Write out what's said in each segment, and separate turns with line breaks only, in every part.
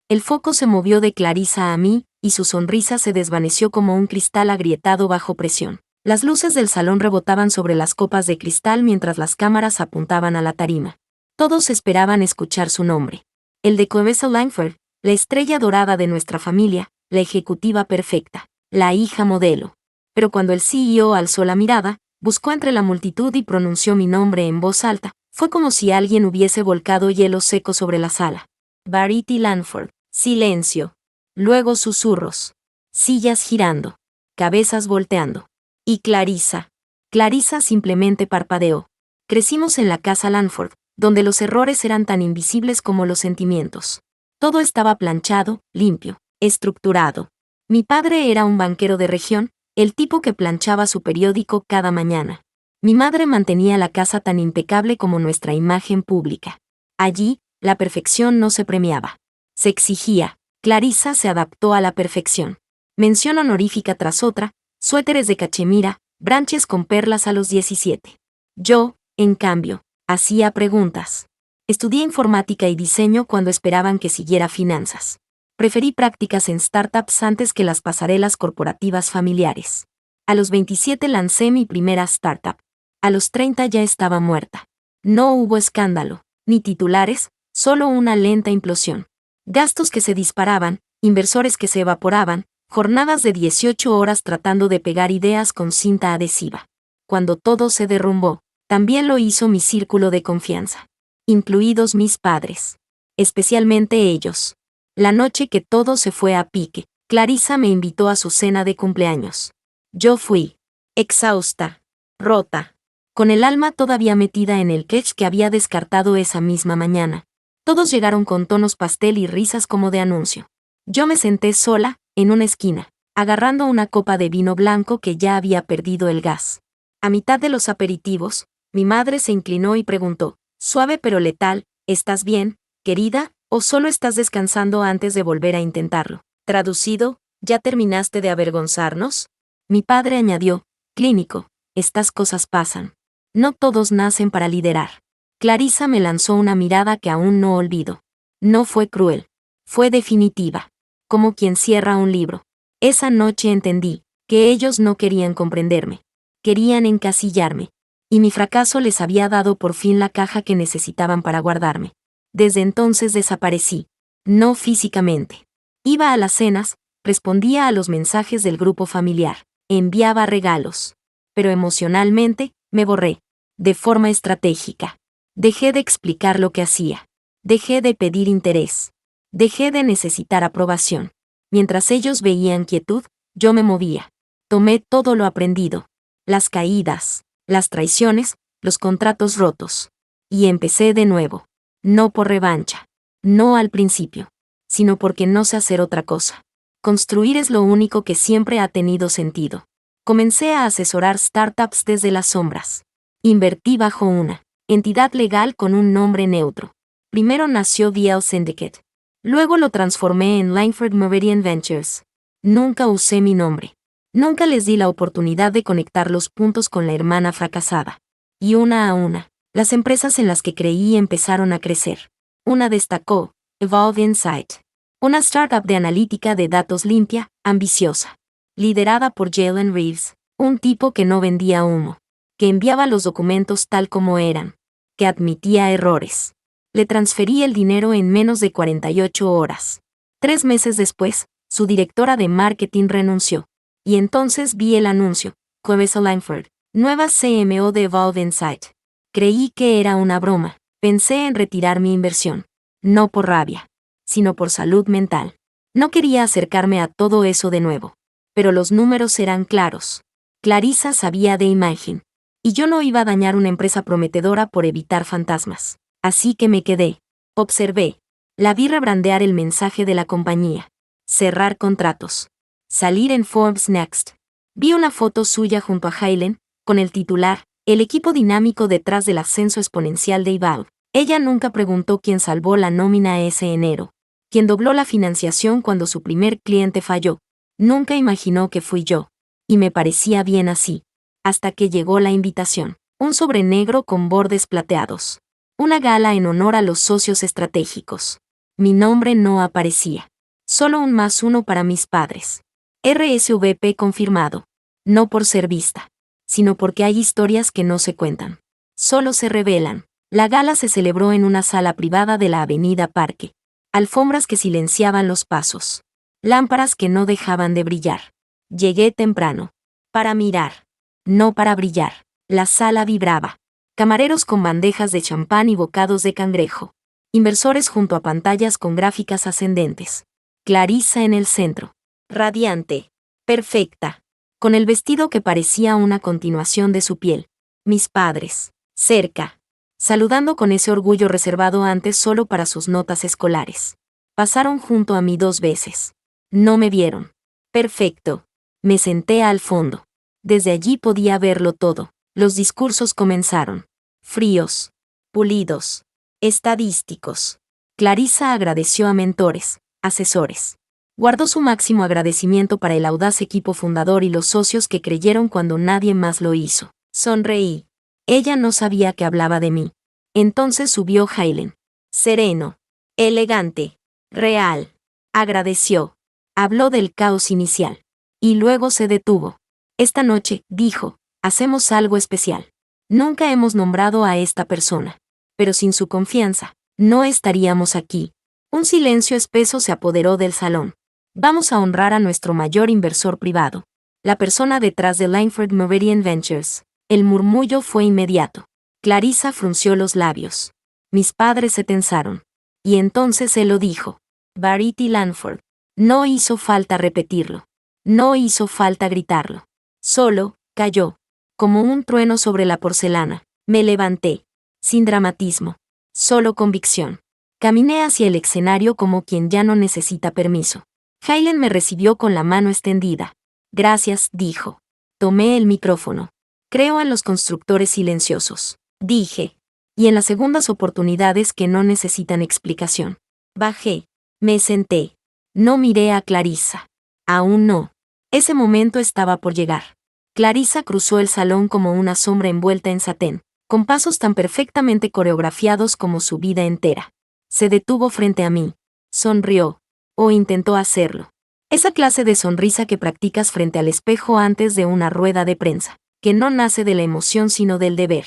El foco se movió de Clarissa a mí, y su sonrisa se desvaneció como un cristal agrietado bajo presión. Las luces del salón rebotaban sobre las copas de cristal mientras las cámaras apuntaban a la tarima. Todos esperaban escuchar su nombre. El de Clarissa Langford, la estrella dorada de nuestra familia, la ejecutiva perfecta, la hija modelo. Pero cuando el CEO alzó la mirada, buscó entre la multitud y pronunció mi nombre en voz alta, fue como si alguien hubiese volcado hielo seco sobre la sala. Verity Langford. Silencio. Luego susurros. Sillas girando. Cabezas volteando. Y Clarissa. Clarissa simplemente parpadeó. Crecimos en la casa Langford, donde los errores eran tan invisibles como los sentimientos. Todo estaba planchado, limpio, estructurado. Mi padre era un banquero de región, el tipo que planchaba su periódico cada mañana. Mi madre mantenía la casa tan impecable como nuestra imagen pública. Allí, la perfección no se premiaba. Se exigía. Clarissa se adaptó a la perfección. Mención honorífica tras otra, suéteres de cachemira, branches con perlas a los 17. Yo, en cambio, hacía preguntas. Estudié informática y diseño cuando esperaban que siguiera finanzas. Preferí prácticas en startups antes que las pasarelas corporativas familiares. A los 27 lancé mi primera startup. A los 30 ya estaba muerta. No hubo escándalo, ni titulares, solo una lenta implosión. Gastos que se disparaban, inversores que se evaporaban, jornadas de 18 horas tratando de pegar ideas con cinta adhesiva. Cuando todo se derrumbó, también lo hizo mi círculo de confianza. Incluidos mis padres. Especialmente ellos. La noche que todo se fue a pique, Clarissa me invitó a su cena de cumpleaños. Yo fui. Exhausta. Rota. Con el alma todavía metida en el catch que había descartado esa misma mañana. Todos llegaron con tonos pastel y risas como de anuncio. Yo me senté sola, en una esquina, agarrando una copa de vino blanco que ya había perdido el gas. A mitad de los aperitivos, mi madre se inclinó y preguntó, suave pero letal, ¿estás bien, querida, o solo estás descansando antes de volver a intentarlo? Traducido, ¿ya terminaste de avergonzarnos? Mi padre añadió, clínico, estas cosas pasan. No todos nacen para liderar. Clarissa me lanzó una mirada que aún no olvido. No fue cruel. Fue definitiva. Como quien cierra un libro. Esa noche entendí que ellos no querían comprenderme. Querían encasillarme. Y mi fracaso les había dado por fin la caja que necesitaban para guardarme. Desde entonces desaparecí. No físicamente. Iba a las cenas, respondía a los mensajes del grupo familiar, enviaba regalos. Pero emocionalmente, me borré. De forma estratégica. Dejé de explicar lo que hacía. Dejé de pedir interés. Dejé de necesitar aprobación. Mientras ellos veían quietud, yo me movía. Tomé todo lo aprendido. Las caídas, las traiciones, los contratos rotos. Y empecé de nuevo. No por revancha. No al principio. Sino porque no sé hacer otra cosa. Construir es lo único que siempre ha tenido sentido. Comencé a asesorar startups desde las sombras. Invertí bajo una entidad legal con un nombre neutro. Primero nació VL Syndicate. Luego lo transformé en Langford Meridian Ventures. Nunca usé mi nombre. Nunca les di la oportunidad de conectar los puntos con la hermana fracasada. Y una a una, las empresas en las que creí empezaron a crecer. Una destacó, Evolve Insight. Una startup de analítica de datos limpia, ambiciosa. Liderada por Jalen Reeves, un tipo que no vendía humo. Que enviaba los documentos tal como eran. Que admitía errores. Le transferí el dinero en menos de 48 horas. 3 meses después, su directora de marketing renunció. Y entonces vi el anuncio, Clarissa Langford, nueva CMO de Evolve Insight. Creí que era una broma. Pensé en retirar mi inversión. No por rabia, sino por salud mental. No quería acercarme a todo eso de nuevo. Pero los números eran claros. Clarissa sabía de imagen. Y yo no iba a dañar una empresa prometedora por evitar fantasmas. Así que me quedé. Observé. La vi rebrandear el mensaje de la compañía. Cerrar contratos. Salir en Forbes Next. Vi una foto suya junto a Hailen, con el titular, el equipo dinámico detrás del ascenso exponencial de Evolve. Ella nunca preguntó quién salvó la nómina ese enero. Quién dobló la financiación cuando su primer cliente falló. Nunca imaginó que fui yo. Y me parecía bien así. Hasta que llegó la invitación. Un sobre negro con bordes plateados. Una gala en honor a los socios estratégicos. Mi nombre no aparecía. Solo un +1 para mis padres. RSVP confirmado. No por ser vista, sino porque hay historias que no se cuentan. Solo se revelan. La gala se celebró en una sala privada de la Avenida Parque. Alfombras que silenciaban los pasos. Lámparas que no dejaban de brillar. Llegué temprano. Para mirar. No para brillar. La sala vibraba. Camareros con bandejas de champán y bocados de cangrejo. Inversores junto a pantallas con gráficas ascendentes. Clarisa en el centro. Radiante. Perfecta. Con el vestido que parecía una continuación de su piel. Mis padres. Cerca. Saludando con ese orgullo reservado antes solo para sus notas escolares. Pasaron junto a mí 2 veces. No me vieron. Perfecto. Me senté al fondo. Desde allí podía verlo todo. Los discursos comenzaron. Fríos. Pulidos. Estadísticos. Clarisa agradeció a mentores, asesores. Guardó su máximo agradecimiento para el audaz equipo fundador y los socios que creyeron cuando nadie más lo hizo. Sonreí. Ella no sabía que hablaba de mí. Entonces subió Hailen. Sereno. Elegante. Real. Agradeció. Habló del caos inicial. Y luego se detuvo. Esta noche, dijo, hacemos algo especial. Nunca hemos nombrado a esta persona. Pero sin su confianza, no estaríamos aquí. Un silencio espeso se apoderó del salón. Vamos a honrar a nuestro mayor inversor privado. La persona detrás de Langford Meridian Ventures. El murmullo fue inmediato. Clarisa frunció los labios. Mis padres se tensaron. Y entonces él lo dijo. Verity Langford. No hizo falta repetirlo. No hizo falta gritarlo. Solo, cayó. Como un trueno sobre la porcelana. Me levanté. Sin dramatismo. Solo convicción. Caminé hacia el escenario como quien ya no necesita permiso. Hailen me recibió con la mano extendida. Gracias, dijo. Tomé el micrófono. Creo en los constructores silenciosos. Dije. Y en las segundas oportunidades que no necesitan explicación. Bajé. Me senté. No miré a Clarisa. Aún no. Ese momento estaba por llegar. Clarisa cruzó el salón como una sombra envuelta en satén, con pasos tan perfectamente coreografiados como su vida entera. Se detuvo frente a mí. Sonrió. O intentó hacerlo. Esa clase de sonrisa que practicas frente al espejo antes de una rueda de prensa, que no nace de la emoción sino del deber.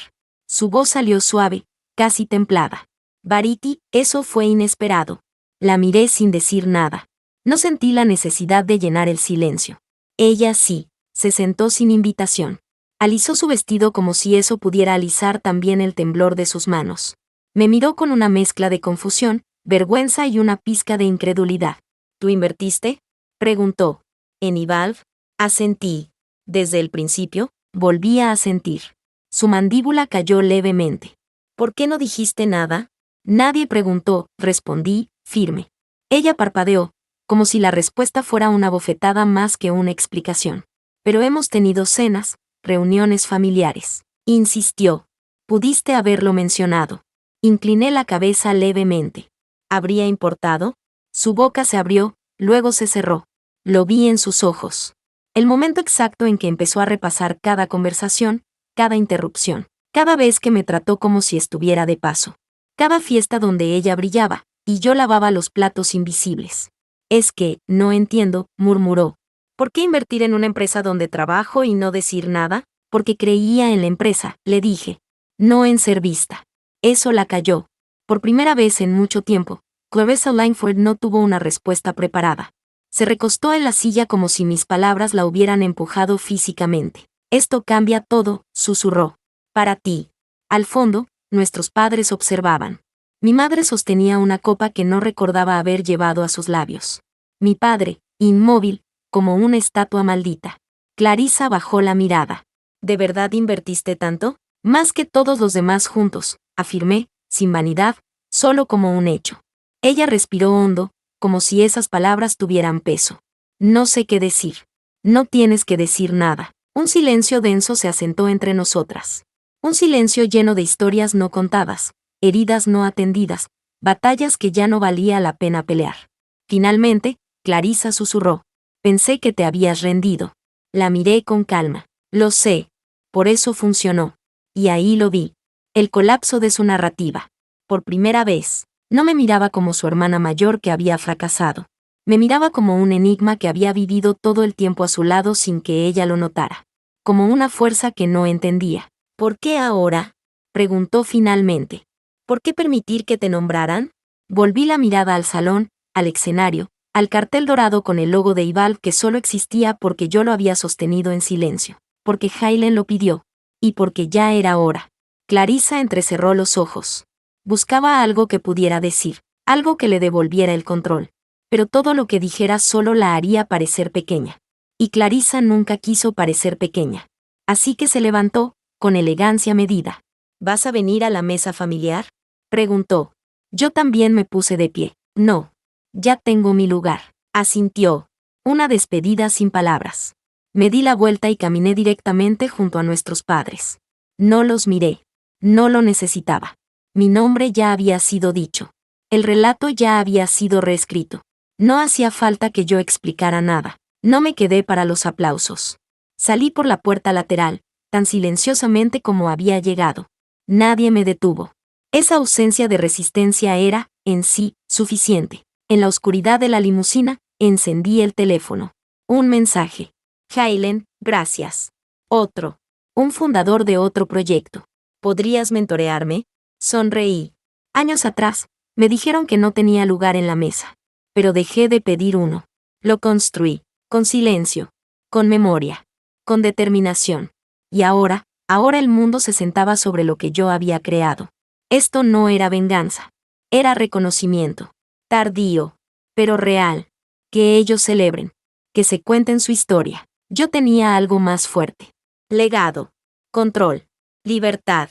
Su voz salió suave, casi templada. Verity, eso fue inesperado. La miré sin decir nada. No sentí la necesidad de llenar el silencio. Ella sí, se sentó sin invitación. Alisó su vestido como si eso pudiera alisar también el temblor de sus manos. Me miró con una mezcla de confusión, vergüenza y una pizca de incredulidad. ¿Tú invertiste?, preguntó. ¿En Evolve? Asentí. Desde el principio, volví a asentir. Su mandíbula cayó levemente. ¿Por qué no dijiste nada? Nadie preguntó, respondí, firme. Ella parpadeó, como si la respuesta fuera una bofetada más que una explicación. Pero hemos tenido cenas, reuniones familiares. Insistió. Pudiste haberlo mencionado. Incliné la cabeza levemente. ¿Habría importado? Su boca se abrió, luego se cerró. Lo vi en sus ojos. El momento exacto en que empezó a repasar cada conversación, cada interrupción, cada vez que me trató como si estuviera de paso. Cada fiesta donde ella brillaba, y yo lavaba los platos invisibles. Es que, no entiendo, murmuró. ¿Por qué invertir en una empresa donde trabajo y no decir nada? Porque creía en la empresa, le dije. No en ser vista. Eso la calló. Por primera vez en mucho tiempo, Clarissa Langford no tuvo una respuesta preparada. Se recostó en la silla como si mis palabras la hubieran empujado físicamente. Esto cambia todo, susurró. Para ti. Al fondo, nuestros padres observaban. Mi madre sostenía una copa que no recordaba haber llevado a sus labios. Mi padre, inmóvil, como una estatua maldita. Clarisa bajó la mirada. ¿De verdad invertiste tanto? Más que todos los demás juntos, afirmé, sin vanidad, solo como un hecho. Ella respiró hondo, como si esas palabras tuvieran peso. No sé qué decir. No tienes que decir nada. Un silencio denso se asentó entre nosotras. Un silencio lleno de historias no contadas, heridas no atendidas, batallas que ya no valía la pena pelear. Finalmente, Clarisa susurró. Pensé que te habías rendido. La miré con calma. Lo sé. Por eso funcionó. Y ahí lo vi. El colapso de su narrativa. Por primera vez. No me miraba como su hermana mayor que había fracasado. Me miraba como un enigma que había vivido todo el tiempo a su lado sin que ella lo notara. Como una fuerza que no entendía. ¿Por qué ahora?, preguntó finalmente. ¿Por qué permitir que te nombraran? Volví la mirada al salón, al escenario, al cartel dorado con el logo de Ival que solo existía porque yo lo había sostenido en silencio, porque Hailen lo pidió, y porque ya era hora. Clarissa entrecerró los ojos. Buscaba algo que pudiera decir, algo que le devolviera el control. Pero todo lo que dijera solo la haría parecer pequeña. Y Clarissa nunca quiso parecer pequeña. Así que se levantó, con elegancia medida. ¿Vas a venir a la mesa familiar?, preguntó. Yo también me puse de pie. No. Ya tengo mi lugar, asintió. Una despedida sin palabras. Me di la vuelta y caminé directamente junto a nuestros padres. No los miré. No lo necesitaba. Mi nombre ya había sido dicho. El relato ya había sido reescrito. No hacía falta que yo explicara nada. No me quedé para los aplausos. Salí por la puerta lateral, tan silenciosamente como había llegado. Nadie me detuvo. Esa ausencia de resistencia era, en sí, suficiente. En la oscuridad de la limusina, encendí el teléfono. Un mensaje. Hailen, gracias. Otro. Un fundador de otro proyecto. ¿Podrías mentorearme? Sonreí. Años atrás, me dijeron que no tenía lugar en la mesa. Pero dejé de pedir uno. Lo construí, con silencio, con memoria, con determinación. Y ahora el mundo se sentaba sobre lo que yo había creado. Esto no era venganza. Era reconocimiento. Tardío, pero real. Que ellos celebren. Que se cuenten su historia. Yo tenía algo más fuerte. Legado. Control. Libertad.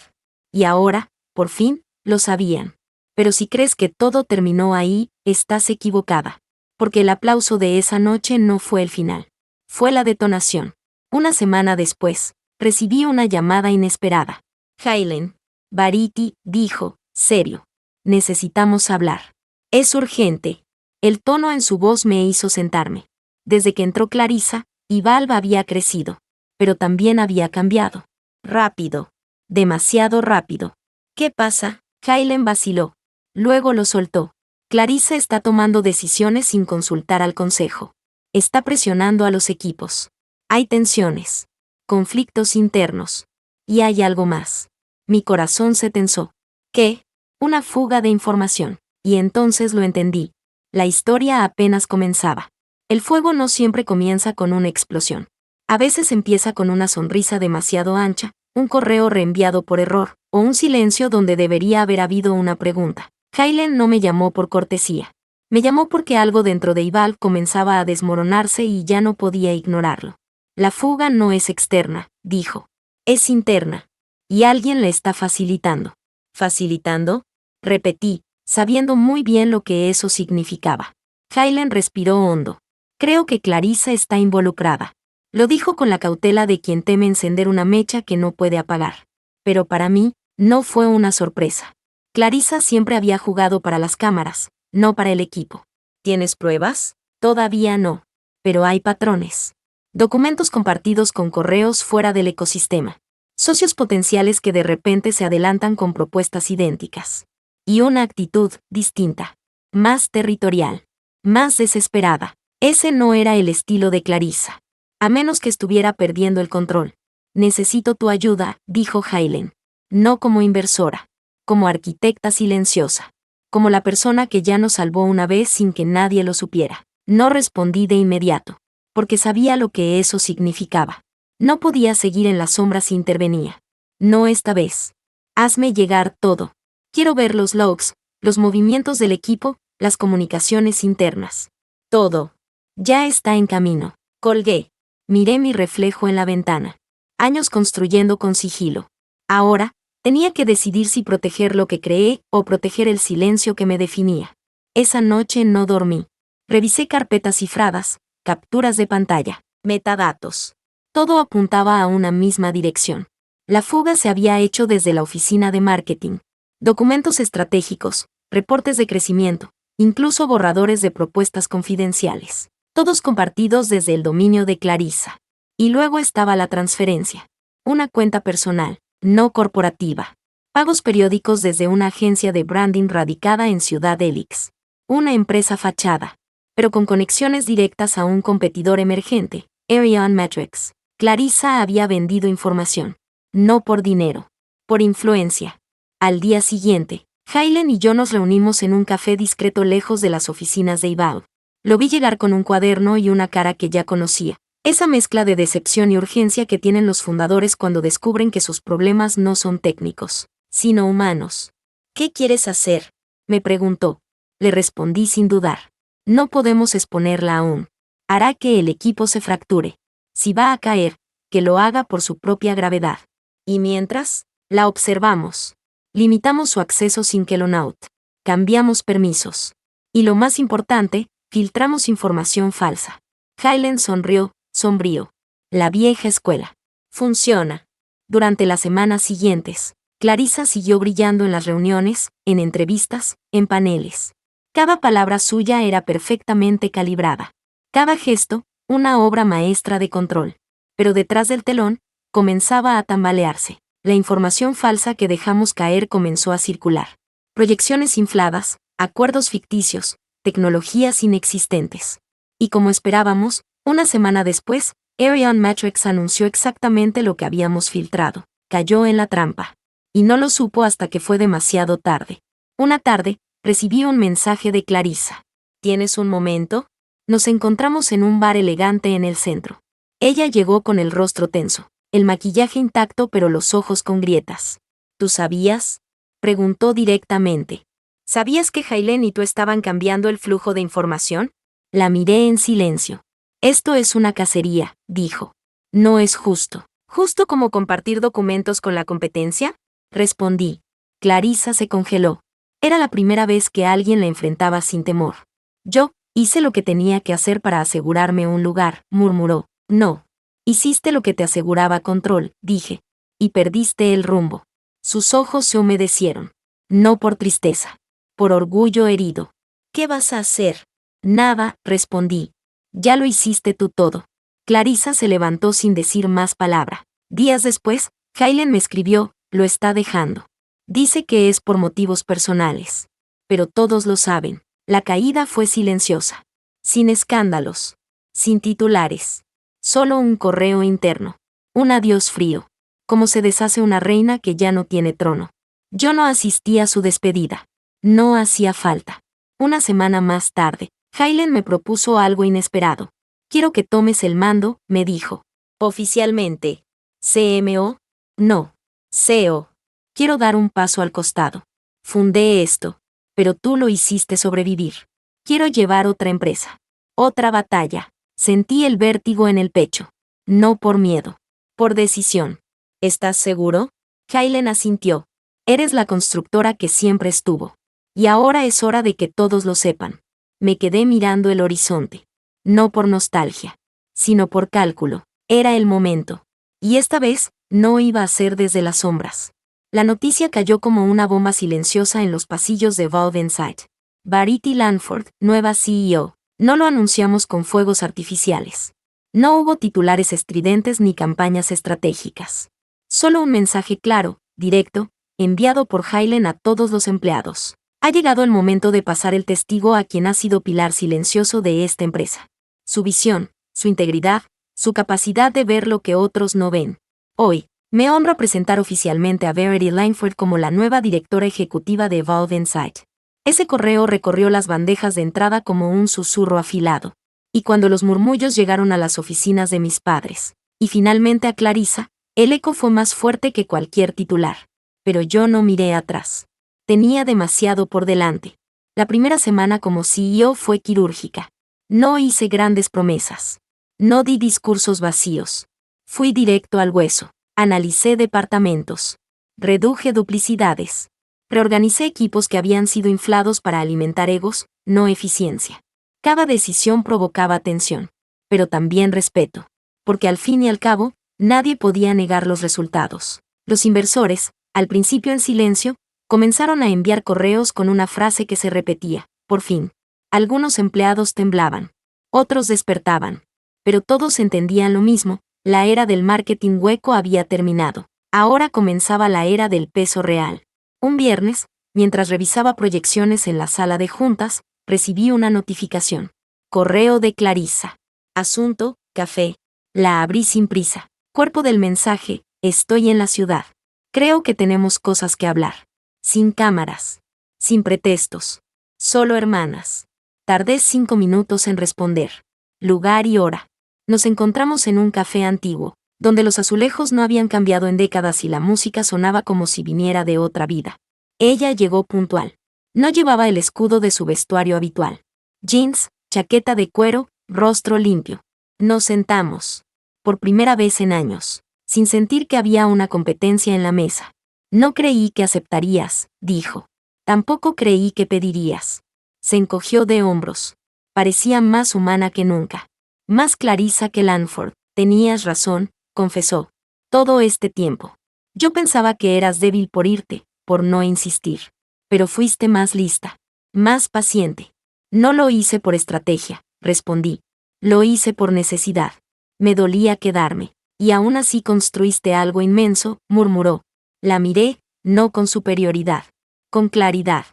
Y ahora, por fin, lo sabían. Pero si crees que todo terminó ahí, estás equivocada. Porque el aplauso de esa noche no fue el final. Fue la detonación. Una semana después, recibí una llamada inesperada. Hailen. Variti, dijo, serio. Necesitamos hablar. Es urgente. El tono en su voz me hizo sentarme. Desde que entró Clarissa, Ival había crecido. Pero también había cambiado. Rápido. Demasiado rápido. ¿Qué pasa? Hailen vaciló. Luego lo soltó. Clarissa está tomando decisiones sin consultar al consejo. Está presionando a los equipos. Hay tensiones. Conflictos internos. Y hay algo más. Mi corazón se tensó. ¿Qué? Una fuga de información. Y entonces lo entendí. La historia apenas comenzaba. El fuego no siempre comienza con una explosión. A veces empieza con una sonrisa demasiado ancha, un correo reenviado por error, o un silencio donde debería haber habido una pregunta. Hailen no me llamó por cortesía. Me llamó porque algo dentro de Ival comenzaba a desmoronarse y ya no podía ignorarlo. La fuga no es externa, dijo. Es interna. Y alguien la está facilitando. ¿Facilitando? Repetí, sabiendo muy bien lo que eso significaba. Hailen respiró hondo. Creo que Clarissa está involucrada. Lo dijo con la cautela de quien teme encender una mecha que no puede apagar. Pero para mí, no fue una sorpresa. Clarissa siempre había jugado para las cámaras, no para el equipo. ¿Tienes pruebas? Todavía no. Pero hay patrones. Documentos compartidos con correos fuera del ecosistema. Socios potenciales que de repente se adelantan con propuestas idénticas. Y una actitud distinta. Más territorial. Más desesperada. Ese no era el estilo de Clarissa. A menos que estuviera perdiendo el control. Necesito tu ayuda, dijo Hailen. No como inversora. Como arquitecta silenciosa. Como la persona que ya nos salvó una vez sin que nadie lo supiera. No respondí de inmediato. Porque sabía lo que eso significaba. No podía seguir en la sombra si intervenía. No esta vez. Hazme llegar todo. Quiero ver los logs, los movimientos del equipo, las comunicaciones internas. Todo. Ya está en camino. Colgué. Miré mi reflejo en la ventana. Años construyendo con sigilo. Ahora, tenía que decidir si proteger lo que creé o proteger el silencio que me definía. Esa noche no dormí. Revisé carpetas cifradas, capturas de pantalla, metadatos. Todo apuntaba a una misma dirección. La fuga se había hecho desde la oficina de marketing. Documentos estratégicos, reportes de crecimiento, incluso borradores de propuestas confidenciales. Todos compartidos desde el dominio de Clarissa. Y luego estaba la transferencia. Una cuenta personal, no corporativa. Pagos periódicos desde una agencia de branding radicada en Ciudad Helix. Una empresa fachada, pero con conexiones directas a un competidor emergente, Arion Metrics. Clarissa había vendido información. No por dinero. Por influencia. Al día siguiente, Hailen y yo nos reunimos en un café discreto lejos de las oficinas de Ibaud. Lo vi llegar con un cuaderno y una cara que ya conocía. Esa mezcla de decepción y urgencia que tienen los fundadores cuando descubren que sus problemas no son técnicos, sino humanos. ¿Qué quieres hacer?, me preguntó. Le respondí sin dudar. No podemos exponerla aún. Hará que el equipo se fracture. Si va a caer, que lo haga por su propia gravedad. Y mientras, la observamos. Limitamos su acceso sin que lo note. Cambiamos permisos. Y lo más importante, filtramos información falsa. Hailen sonrió, sombrío. La vieja escuela. Funciona. Durante las semanas siguientes, Clarissa siguió brillando en las reuniones, en entrevistas, en paneles. Cada palabra suya era perfectamente calibrada. Cada gesto, una obra maestra de control. Pero detrás del telón, comenzaba a tambalearse. La información falsa que dejamos caer comenzó a circular. Proyecciones infladas, acuerdos ficticios, tecnologías inexistentes. Y como esperábamos, una semana después, Arion Metrics anunció exactamente lo que habíamos filtrado. Cayó en la trampa. Y no lo supo hasta que fue demasiado tarde. Una tarde, recibí un mensaje de Clarissa. ¿Tienes un momento? Nos encontramos en un bar elegante en el centro. Ella llegó con el rostro tenso, el maquillaje intacto pero los ojos con grietas. ¿Tú sabías?, preguntó directamente. ¿Sabías que Hailen y tú estaban cambiando el flujo de información? La miré en silencio. Esto es una cacería, dijo. No es justo. ¿Justo como compartir documentos con la competencia?, respondí. Clarissa se congeló. Era la primera vez que alguien la enfrentaba sin temor. Yo hice lo que tenía que hacer para asegurarme un lugar, murmuró. No. Hiciste lo que te aseguraba control, dije. Y perdiste el rumbo. Sus ojos se humedecieron. No por tristeza. Por orgullo herido. ¿Qué vas a hacer? Nada, respondí. Ya lo hiciste tú todo. Clarissa se levantó sin decir más palabra. Días después, Hailen me escribió, lo está dejando. Dice que es por motivos personales. Pero todos lo saben. La caída fue silenciosa. Sin escándalos. Sin titulares. Solo un correo interno. Un adiós frío. Como se deshace una reina que ya no tiene trono. Yo no asistí a su despedida. No hacía falta. Una semana más tarde, Hailen me propuso algo inesperado. Quiero que tomes el mando, me dijo. Oficialmente. ¿CMO? No. CEO. Quiero dar un paso al costado. Fundé esto. Pero tú lo hiciste sobrevivir. Quiero llevar otra empresa. Otra batalla. Sentí el vértigo en el pecho. No por miedo. Por decisión. ¿Estás seguro? Hailen asintió. Eres la constructora que siempre estuvo. Y ahora es hora de que todos lo sepan. Me quedé mirando el horizonte. No por nostalgia, sino por cálculo. Era el momento. Y esta vez, no iba a ser desde las sombras. La noticia cayó como una bomba silenciosa en los pasillos de Valve Insight. Verity Lanford, nueva CEO. No lo anunciamos con fuegos artificiales. No hubo titulares estridentes ni campañas estratégicas. Solo un mensaje claro, directo, enviado por Hailen a todos los empleados. Ha llegado el momento de pasar el testigo a quien ha sido pilar silencioso de esta empresa. Su visión, su integridad, su capacidad de ver lo que otros no ven. Hoy, me honra presentar oficialmente a Verity Lanford como la nueva directora ejecutiva de Valve Insight. Ese correo recorrió las bandejas de entrada como un susurro afilado. Y cuando los murmullos llegaron a las oficinas de mis padres, y finalmente a Clarissa, el eco fue más fuerte que cualquier titular. Pero yo no miré atrás. Tenía demasiado por delante. La primera semana como CEO fue quirúrgica. No hice grandes promesas. No di discursos vacíos. Fui directo al hueso. Analicé departamentos. Reduje duplicidades. Reorganicé equipos que habían sido inflados para alimentar egos, no eficiencia. Cada decisión provocaba tensión. Pero también respeto. Porque al fin y al cabo, nadie podía negar los resultados. Los inversores, al principio en silencio, comenzaron a enviar correos con una frase que se repetía, por fin. Algunos empleados temblaban. Otros despertaban. Pero todos entendían lo mismo, la era del marketing hueco había terminado. Ahora comenzaba la era del peso real. Un viernes, mientras revisaba proyecciones en la sala de juntas, recibí una notificación. Correo de Clarissa. Asunto, café. La abrí sin prisa. Cuerpo del mensaje, estoy en la ciudad. Creo que tenemos cosas que hablar. Sin cámaras. Sin pretextos. Solo hermanas. Tardé 5 minutos en responder. Lugar y hora. Nos encontramos en un café antiguo, donde los azulejos no habían cambiado en décadas y la música sonaba como si viniera de otra vida. Ella llegó puntual. No llevaba el escudo de su vestuario habitual. Jeans, chaqueta de cuero, rostro limpio. Nos sentamos. Por primera vez en años, sin sentir que había una competencia en la mesa. No creí que aceptarías, dijo. Tampoco creí que pedirías. Se encogió de hombros. Parecía más humana que nunca. Más Clarissa que Langford. Tenías razón, confesó. Todo este tiempo. Yo pensaba que eras débil por irte, por no insistir. Pero fuiste más lista. Más paciente. No lo hice por estrategia, respondí. Lo hice por necesidad. Me dolía quedarme. Y aún así construiste algo inmenso, murmuró. La miré, no con superioridad. Con claridad.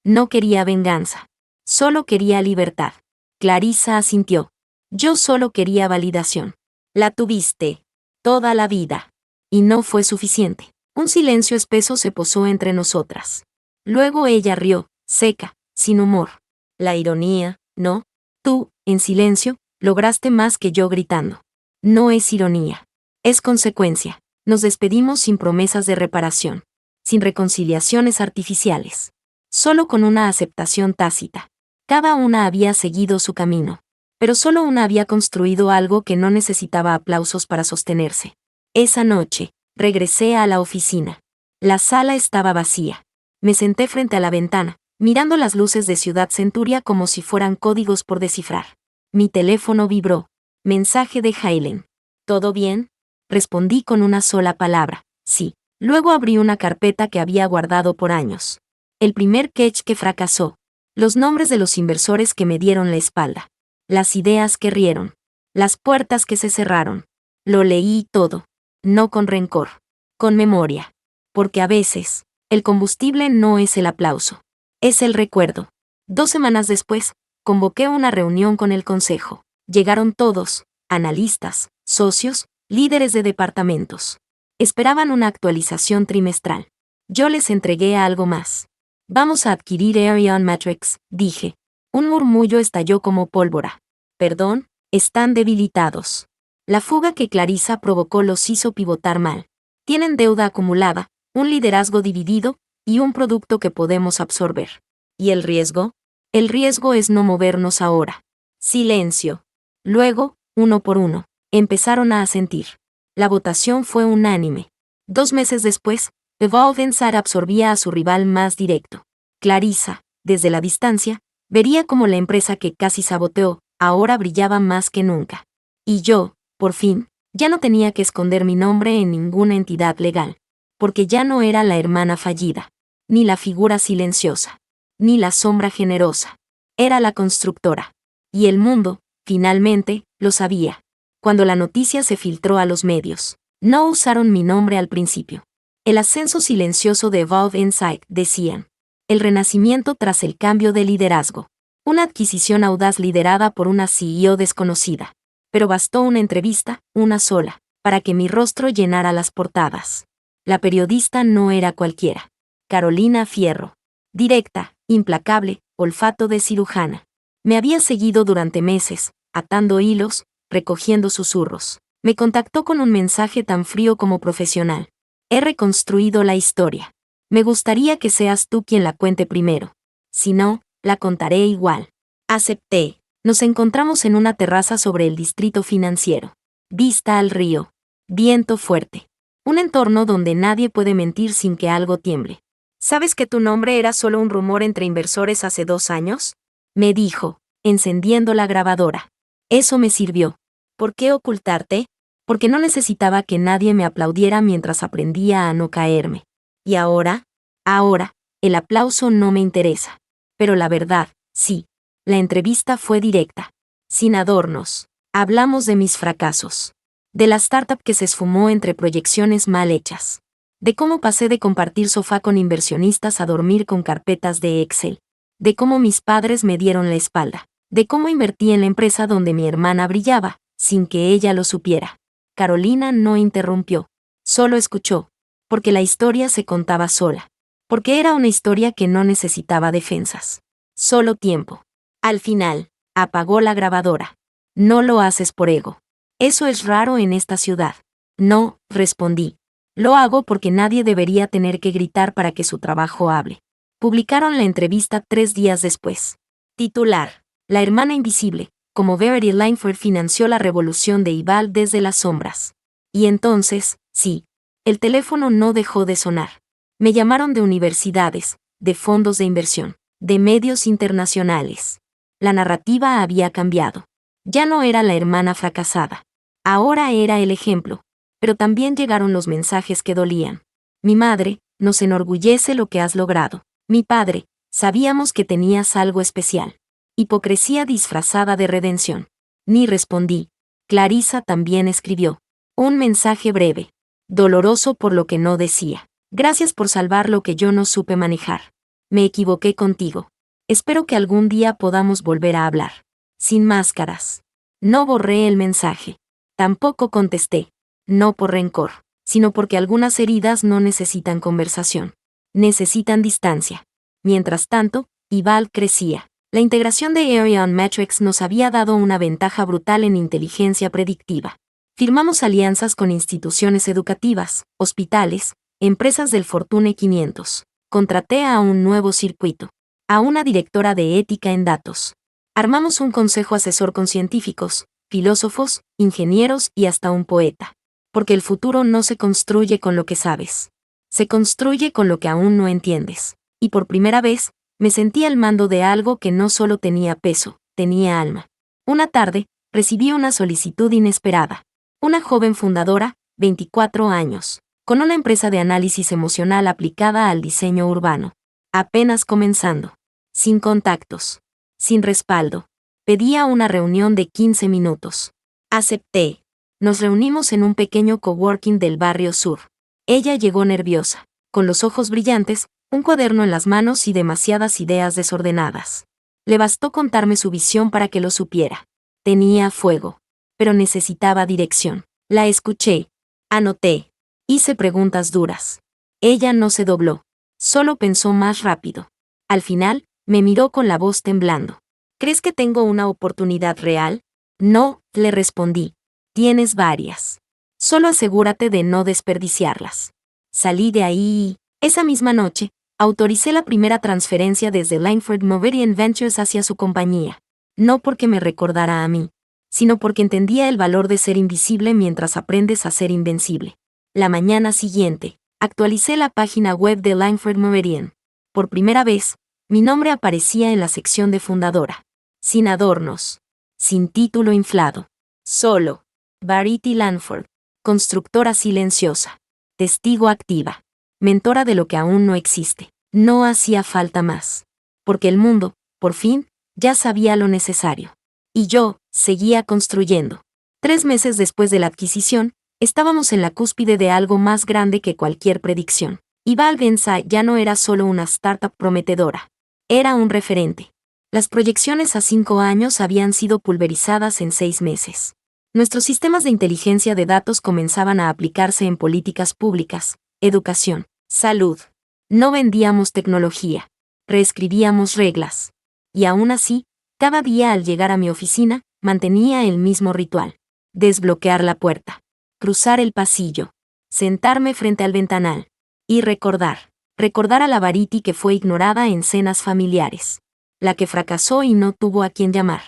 No quería venganza. Solo quería libertad. Clarissa asintió. Yo solo quería validación. La tuviste. Toda la vida. Y no fue suficiente. Un silencio espeso se posó entre nosotras. Luego ella rió, seca, sin humor. La ironía, ¿no? Tú, en silencio, lograste más que yo gritando. No es ironía. Es consecuencia. Nos despedimos sin promesas de reparación. Sin reconciliaciones artificiales. Solo con una aceptación tácita. Cada una había seguido su camino. Pero solo una había construido algo que no necesitaba aplausos para sostenerse. Esa noche, regresé a la oficina. La sala estaba vacía. Me senté frente a la ventana, mirando las luces de Ciudad Centuria como si fueran códigos por descifrar. Mi teléfono vibró. Mensaje de Hailen. ¿Todo bien? Respondí con una sola palabra, sí. Luego abrí una carpeta que había guardado por años. El primer catch que fracasó. Los nombres de los inversores que me dieron la espalda. Las ideas que rieron. Las puertas que se cerraron. Lo leí todo. No con rencor. Con memoria. Porque a veces, el combustible no es el aplauso. Es el recuerdo. 2 semanas después, convoqué una reunión con el consejo. Llegaron todos, analistas, socios, líderes de departamentos. Esperaban una actualización trimestral. Yo les entregué algo más. Vamos a adquirir Arion Matrix, dije. Un murmullo estalló como pólvora. Perdón, están debilitados. La fuga que Clarissa provocó los hizo pivotar mal. Tienen deuda acumulada, un liderazgo dividido, y un producto que podemos absorber. ¿Y el riesgo? El riesgo es no movernos ahora. Silencio. Luego, uno por uno, empezaron a asentir. La votación fue unánime. 2 meses después, Evolve Insight absorbía a su rival más directo. Clarissa, desde la distancia, vería como la empresa que casi saboteó, ahora brillaba más que nunca. Y yo, por fin, ya no tenía que esconder mi nombre en ninguna entidad legal. Porque ya no era la hermana fallida, ni la figura silenciosa, ni la sombra generosa. Era la constructora. Y el mundo, finalmente, lo sabía. Cuando la noticia se filtró a los medios, no usaron mi nombre al principio. El ascenso silencioso de Evolve Insight, decían. El renacimiento tras el cambio de liderazgo. Una adquisición audaz liderada por una CEO desconocida. Pero bastó una entrevista, una sola, para que mi rostro llenara las portadas. La periodista no era cualquiera. Carolina Fierro. Directa, implacable, olfato de cirujana. Me había seguido durante meses, atando hilos, recogiendo susurros. Me contactó con un mensaje tan frío como profesional. He reconstruido la historia. Me gustaría que seas tú quien la cuente primero. Si no, la contaré igual. Acepté. Nos encontramos en una terraza sobre el distrito financiero. Vista al río. Viento fuerte. Un entorno donde nadie puede mentir sin que algo tiemble. ¿Sabes que tu nombre era solo un rumor entre inversores hace 2 años? Me dijo, encendiendo la grabadora. Eso me sirvió. ¿Por qué ocultarte? Porque no necesitaba que nadie me aplaudiera mientras aprendía a no caerme. ¿Y ahora? Ahora, el aplauso no me interesa. Pero la verdad, sí. La entrevista fue directa. Sin adornos. Hablamos de mis fracasos. De la startup que se esfumó entre proyecciones mal hechas. De cómo pasé de compartir sofá con inversionistas a dormir con carpetas de Excel. De cómo mis padres me dieron la espalda. De cómo invertí en la empresa donde mi hermana brillaba, sin que ella lo supiera. Carolina no interrumpió. Solo escuchó. Porque la historia se contaba sola. Porque era una historia que no necesitaba defensas. Solo tiempo. Al final, apagó la grabadora. No lo haces por ego. Eso es raro en esta ciudad. No, respondí. Lo hago porque nadie debería tener que gritar para que su trabajo hable. Publicaron la entrevista 3 días después. Titular. La hermana invisible, como Verity Langford financió la revolución de Ival desde las sombras. Y entonces, sí, el teléfono no dejó de sonar. Me llamaron de universidades, de fondos de inversión, de medios internacionales. La narrativa había cambiado. Ya no era la hermana fracasada. Ahora era el ejemplo. Pero también llegaron los mensajes que dolían. Mi madre, nos enorgullece lo que has logrado. Mi padre, sabíamos que tenías algo especial. Hipocresía disfrazada de redención. Ni respondí. Clarisa también escribió. Un mensaje breve. Doloroso por lo que no decía. Gracias por salvar lo que yo no supe manejar. Me equivoqué contigo. Espero que algún día podamos volver a hablar. Sin máscaras. No borré el mensaje. Tampoco contesté. No por rencor, sino porque algunas heridas no necesitan conversación. Necesitan distancia. Mientras tanto, Ival crecía. La integración de Arion Metrics nos había dado una ventaja brutal en inteligencia predictiva. Firmamos alianzas con instituciones educativas, hospitales, empresas del Fortune 500. Contraté a un nuevo circuito. A una directora de ética en datos. Armamos un consejo asesor con científicos, filósofos, ingenieros y hasta un poeta. Porque el futuro no se construye con lo que sabes. Se construye con lo que aún no entiendes. Y por primera vez, me sentí al mando de algo que no solo tenía peso, tenía alma. Una tarde, recibí una solicitud inesperada. Una joven fundadora, 24 años, con una empresa de análisis emocional aplicada al diseño urbano. Apenas comenzando. Sin contactos. Sin respaldo. Pedía una reunión de 15 minutos. Acepté. Nos reunimos en un pequeño coworking del barrio sur. Ella llegó nerviosa, con los ojos brillantes, un cuaderno en las manos y demasiadas ideas desordenadas. Le bastó contarme su visión para que lo supiera. Tenía fuego, pero necesitaba dirección. La escuché. Anoté. Hice preguntas duras. Ella no se dobló. Solo pensó más rápido. Al final, me miró con la voz temblando. ¿Crees que tengo una oportunidad real? No, le respondí. Tienes varias. Solo asegúrate de no desperdiciarlas. Salí de ahí y, esa misma noche, autoricé la primera transferencia desde Langford Meridian Ventures hacia su compañía. No porque me recordara a mí, sino porque entendía el valor de ser invisible mientras aprendes a ser invencible. La mañana siguiente, actualicé la página web de Langford Meridian. Por primera vez, mi nombre aparecía en la sección de fundadora. Sin adornos. Sin título inflado. Solo. Verity Langford. Constructora silenciosa. Testigo activa. Mentora de lo que aún no existe. No hacía falta más. Porque el mundo, por fin, ya sabía lo necesario. Y yo, seguía construyendo. 3 meses después de la adquisición, estábamos en la cúspide de algo más grande que cualquier predicción. Ival Benza ya no era solo una startup prometedora. Era un referente. Las proyecciones a 5 años habían sido pulverizadas en 6 meses. Nuestros sistemas de inteligencia de datos comenzaban a aplicarse en políticas públicas, educación, salud. No vendíamos tecnología. Reescribíamos reglas. Y aún así, cada día al llegar a mi oficina, mantenía el mismo ritual. Desbloquear la puerta. Cruzar el pasillo. Sentarme frente al ventanal. Y recordar. Recordar a la Verity que fue ignorada en cenas familiares. La que fracasó y no tuvo a quien llamar.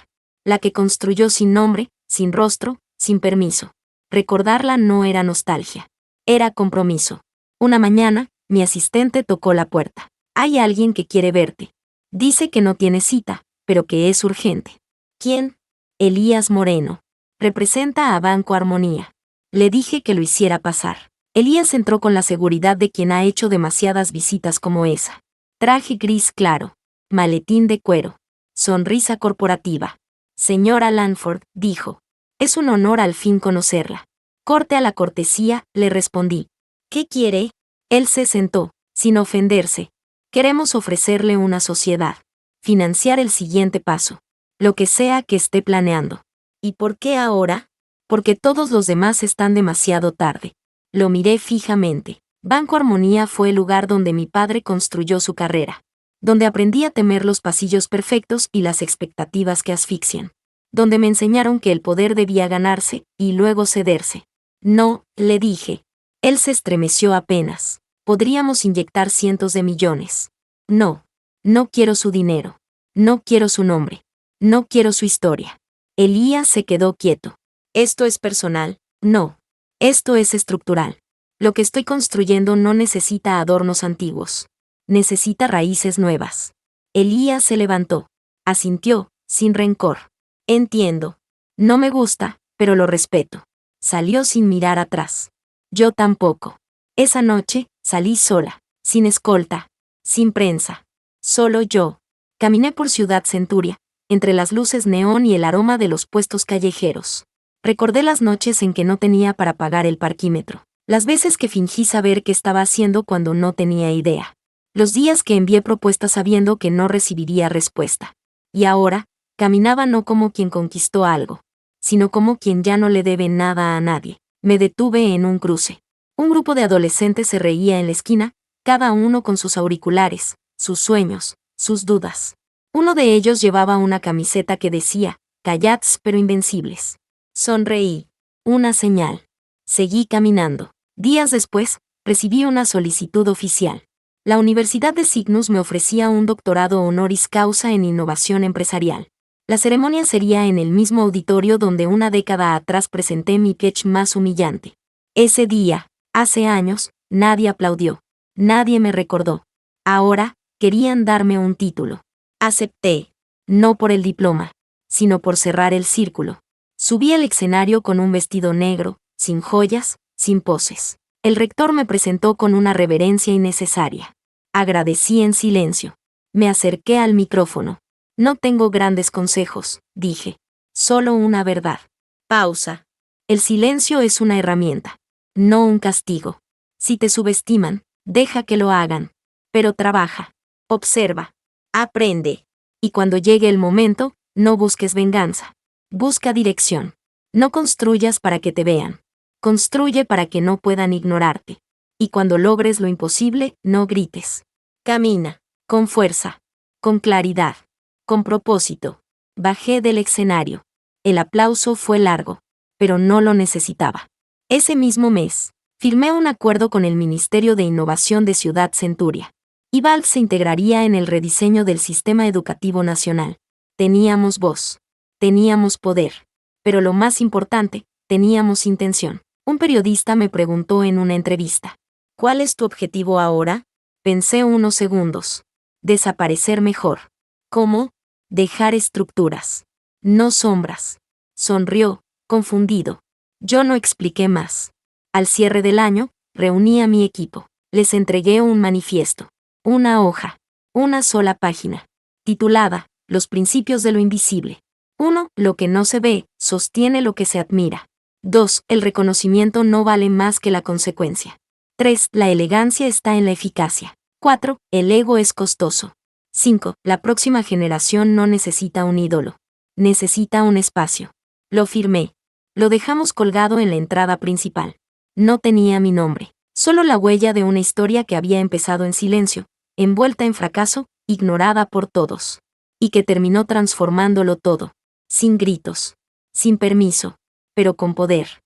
La que construyó sin nombre, sin rostro, sin permiso. Recordarla no era nostalgia. Era compromiso. Una mañana, mi asistente tocó la puerta. Hay alguien que quiere verte. Dice que no tiene cita, pero que es urgente. ¿Quién? Elías Moreno. Representa a Banco Armonía. Le dije que lo hiciera pasar. Elías entró con la seguridad de quien ha hecho demasiadas visitas como esa. Traje gris claro. Maletín de cuero. Sonrisa corporativa. Señora Langford, dijo. Es un honor al fin conocerla. Corte a la cortesía, le respondí. ¿Qué quiere? Él se sentó, sin ofenderse. Queremos ofrecerle una sociedad. Financiar el siguiente paso. Lo que sea que esté planeando. ¿Y por qué ahora? Porque todos los demás están demasiado tarde. Lo miré fijamente. Banco Armonía fue el lugar donde mi padre construyó su carrera. Donde aprendí a temer los pasillos perfectos y las expectativas que asfixian. Donde me enseñaron que el poder debía ganarse y luego cederse. No, le dije. Él se estremeció apenas. Podríamos inyectar cientos de millones. No. No quiero su dinero. No quiero su nombre. No quiero su historia. Elías se quedó quieto. ¿Esto es personal? No. Esto es estructural. Lo que estoy construyendo no necesita adornos antiguos. Necesita raíces nuevas. Elías se levantó. Asintió, sin rencor. Entiendo. No me gusta, pero lo respeto. Salió sin mirar atrás. Yo tampoco. Esa noche, salí sola, sin escolta, sin prensa. Solo yo. Caminé por Ciudad Centuria, entre las luces neón y el aroma de los puestos callejeros. Recordé las noches en que no tenía para pagar el parquímetro. Las veces que fingí saber qué estaba haciendo cuando no tenía idea. Los días que envié propuestas sabiendo que no recibiría respuesta. Y ahora, caminaba no como quien conquistó algo, sino como quien ya no le debe nada a nadie. Me detuve en un cruce. Un grupo de adolescentes se reía en la esquina, cada uno con sus auriculares, sus sueños, sus dudas. Uno de ellos llevaba una camiseta que decía, «Callats pero invencibles». Sonreí. Una señal. Seguí caminando. Días después, recibí una solicitud oficial. La Universidad de Cygnus me ofrecía un doctorado honoris causa en innovación empresarial. La ceremonia sería en el mismo auditorio donde una década atrás presenté mi pitch más humillante. Ese día, hace años, nadie aplaudió. Nadie me recordó. Ahora, querían darme un título. Acepté. No por el diploma, sino por cerrar el círculo. Subí al escenario con un vestido negro, sin joyas, sin poses. El rector me presentó con una reverencia innecesaria. Agradecí en silencio. Me acerqué al micrófono. No tengo grandes consejos, dije. Solo una verdad. Pausa. El silencio es una herramienta, no un castigo. Si te subestiman, deja que lo hagan. Pero trabaja. Observa. Aprende. Y cuando llegue el momento, no busques venganza. Busca dirección. No construyas para que te vean. Construye para que no puedan ignorarte. Y cuando logres lo imposible, no grites. Camina. Con fuerza. Con claridad. Con propósito. Bajé del escenario. El aplauso fue largo, pero no lo necesitaba. Ese mismo mes, firmé un acuerdo con el Ministerio de Innovación de Ciudad Centuria. IVALV se integraría en el rediseño del sistema educativo nacional. Teníamos voz. Teníamos poder. Pero lo más importante, teníamos intención. Un periodista me preguntó en una entrevista. ¿Cuál es tu objetivo ahora? Pensé unos segundos. Desaparecer mejor. ¿Cómo? Dejar estructuras. No sombras. Sonrió, confundido. Yo no expliqué más. Al cierre del año, reuní a mi equipo. Les entregué un manifiesto. Una hoja. Una sola página. Titulada, Los principios de lo invisible. 1. Lo que no se ve, sostiene lo que se admira. 2. El reconocimiento no vale más que la consecuencia. 3. La elegancia está en la eficacia. 4. El ego es costoso. 5. La próxima generación no necesita un ídolo. Necesita un espacio. Lo firmé. Lo dejamos colgado en la entrada principal. No tenía mi nombre. Solo la huella de una historia que había empezado en silencio, envuelta en fracaso, ignorada por todos. Y que terminó transformándolo todo. Sin gritos. Sin permiso. Pero con poder.